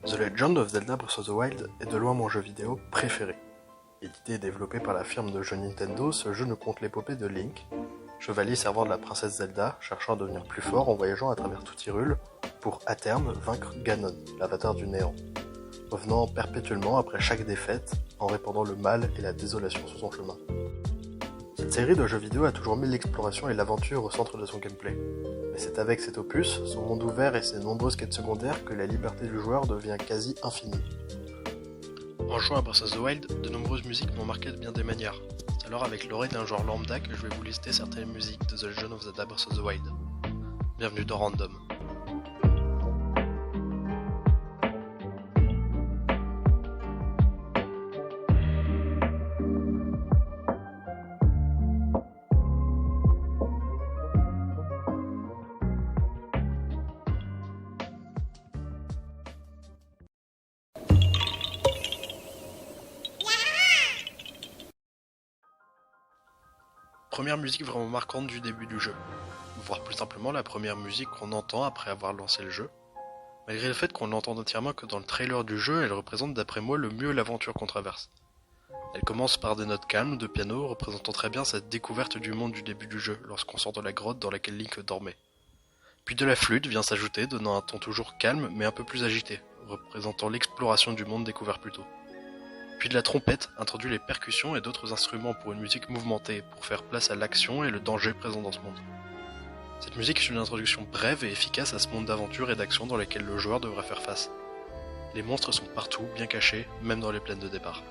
The Legend of Zelda Breath of the Wild est de loin mon jeu vidéo préféré. Édité et développé par la firme de jeux Nintendo, ce jeu nous conte l'épopée de Link, chevalier servant de la princesse Zelda, cherchant à devenir plus fort en voyageant à travers tout Hyrule pour, à terme, vaincre Ganon, l'avatar du néant, revenant perpétuellement après chaque défaite en répandant le mal et la désolation sur son chemin. Cette série de jeux vidéo a toujours mis l'exploration et l'aventure au centre de son gameplay. Mais c'est avec cet opus, son monde ouvert et ses nombreuses quêtes secondaires que la liberté du joueur devient quasi infinie. En jouant à Breath of the Wild, de nombreuses musiques m'ont marqué de bien des manières. C'est alors avec l'oreille d'un joueur lambda que je vais vous lister certaines musiques de The Legend of Zelda Breath of the Wild. Bienvenue dans Random. Première musique vraiment marquante du début du jeu, voire plus simplement la première musique qu'on entend après avoir lancé le jeu. Malgré le fait qu'on l'entende entièrement que dans le trailer du jeu, elle représente d'après moi le mieux l'aventure qu'on traverse. Elle commence par des notes calmes de piano représentant très bien cette découverte du monde du début du jeu lorsqu'on sort de la grotte dans laquelle Link dormait. Puis de la flûte vient s'ajouter, donnant un ton toujours calme mais un peu plus agité, représentant l'exploration du monde découvert plus tôt. Puis de la trompette introduit les percussions et d'autres instruments pour une musique mouvementée, pour faire place à l'action et le danger présent dans ce monde. Cette musique est une introduction brève et efficace à ce monde d'aventure et d'action dans lequel le joueur devrait faire face. Les monstres sont partout, bien cachés, même dans les plaines de départ.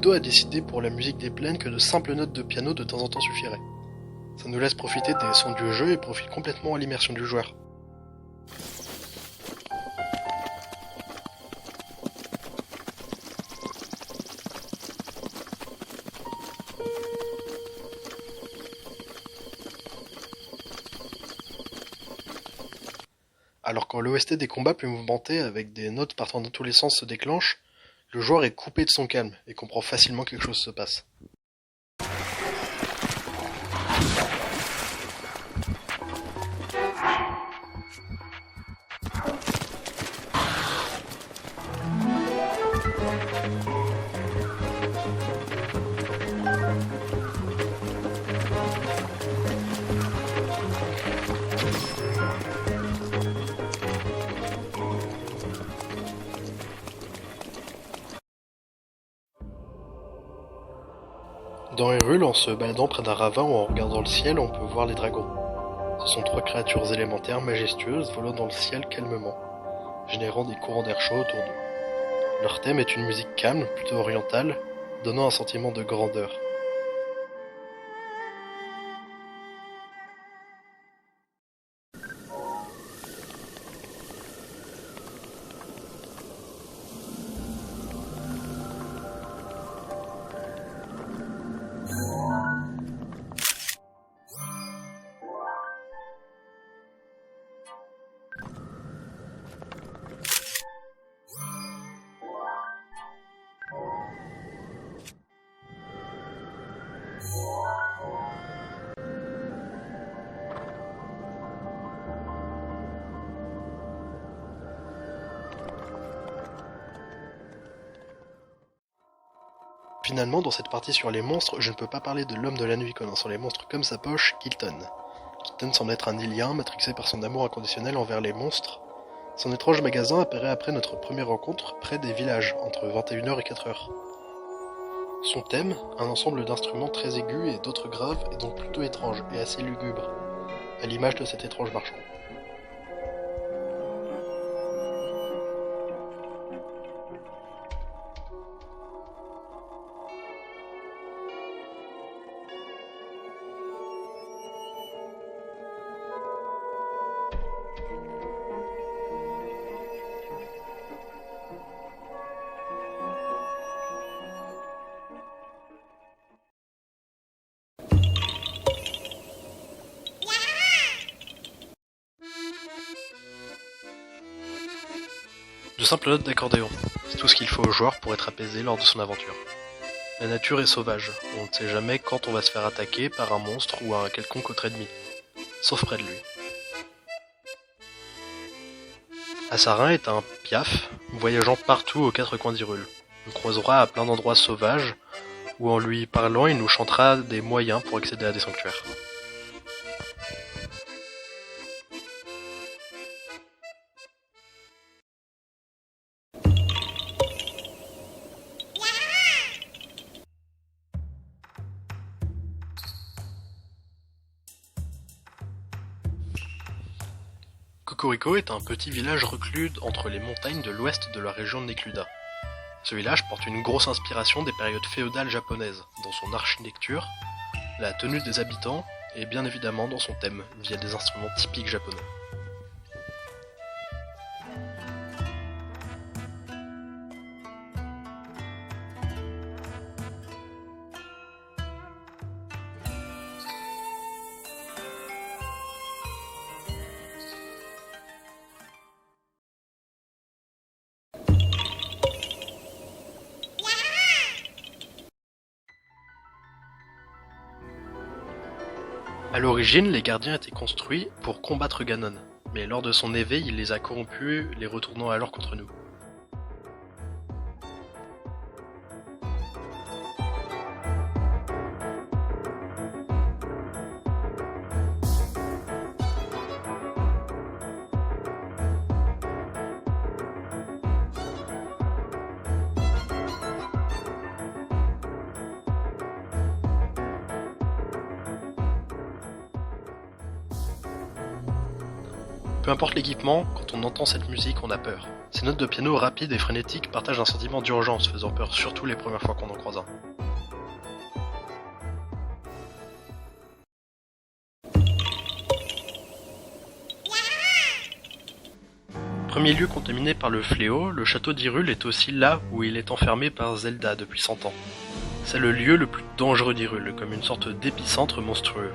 Nintendo a décidé pour la musique des plaines que de simples notes de piano de temps en temps suffiraient. Ça nous laisse profiter des sons du jeu et profite complètement à l'immersion du joueur. Alors quand l'OST des combats plus mouvementés avec des notes partant dans tous les sens se déclenche, le joueur est coupé de son calme et comprend facilement que quelque chose se passe. Dans Hyrule, en se baladant près d'un ravin ou en regardant le ciel, on peut voir les dragons. Ce sont trois créatures élémentaires majestueuses volant dans le ciel calmement, générant des courants d'air chaud autour d'eux. Leur thème est une musique calme, plutôt orientale, donnant un sentiment de grandeur. Finalement, dans cette partie sur les monstres, je ne peux pas parler de l'homme de la nuit connaissant les monstres comme sa poche, Kilton. Kilton semble être un Ilien, matrixé par son amour inconditionnel envers les monstres. Son étrange magasin apparaît après notre première rencontre près des villages, entre 21h et 4h. Son thème, un ensemble d'instruments très aigus et d'autres graves, est donc plutôt étrange et assez lugubre, à l'image de cet étrange marchand. De simples notes d'accordéon, c'est tout ce qu'il faut au joueur pour être apaisé lors de son aventure. La nature est sauvage, on ne sait jamais quand on va se faire attaquer par un monstre ou un quelconque autre ennemi, sauf près de lui. Assarin est un piaf, voyageant partout aux quatre coins d'Hyrule. On croisera à plein d'endroits sauvages, où en lui parlant il nous chantera des moyens pour accéder à des sanctuaires. Cocorico est un petit village reclus entre les montagnes de l'ouest de la région de Necluda. Ce village porte une grosse inspiration des périodes féodales japonaises, dans son architecture, la tenue des habitants et bien évidemment dans son thème, via des instruments typiques japonais. A l'origine, les gardiens étaient construits pour combattre Ganon, mais lors de son éveil, il les a corrompus, les retournant alors contre nous. Peu importe l'équipement, quand on entend cette musique, on a peur. Ces notes de piano rapides et frénétiques partagent un sentiment d'urgence, faisant peur surtout les premières fois qu'on en croise un. Premier lieu contaminé par le fléau, le château d'Hyrule est aussi là où il est enfermé par Zelda depuis 100 ans. C'est le lieu le plus dangereux d'Hyrule, comme une sorte d'épicentre monstrueux.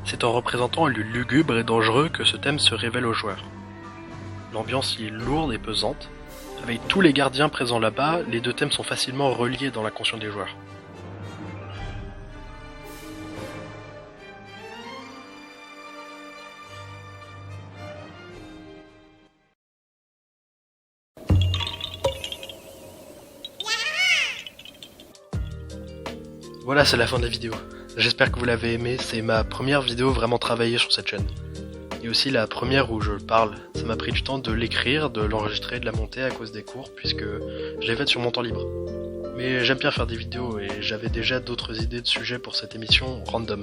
C'est en représentant un lieu lugubre et dangereux que ce thème se révèle aux joueurs. L'ambiance y est lourde et pesante. Avec tous les gardiens présents là-bas, les deux thèmes sont facilement reliés dans l'inconscient des joueurs. Voilà, c'est la fin de la vidéo. J'espère que vous l'avez aimé, c'est ma première vidéo vraiment travaillée sur cette chaîne. Et aussi la première où je parle. Ça m'a pris du temps de l'écrire, de l'enregistrer, de la monter à cause des cours, puisque je l'ai faite sur mon temps libre. Mais j'aime bien faire des vidéos et j'avais déjà d'autres idées de sujets pour cette émission random.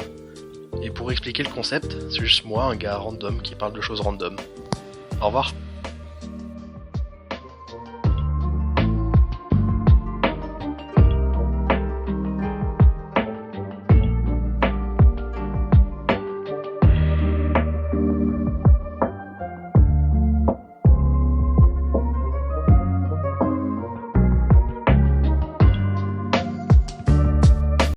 Et pour expliquer le concept, c'est juste moi, un gars random qui parle de choses random. Au revoir.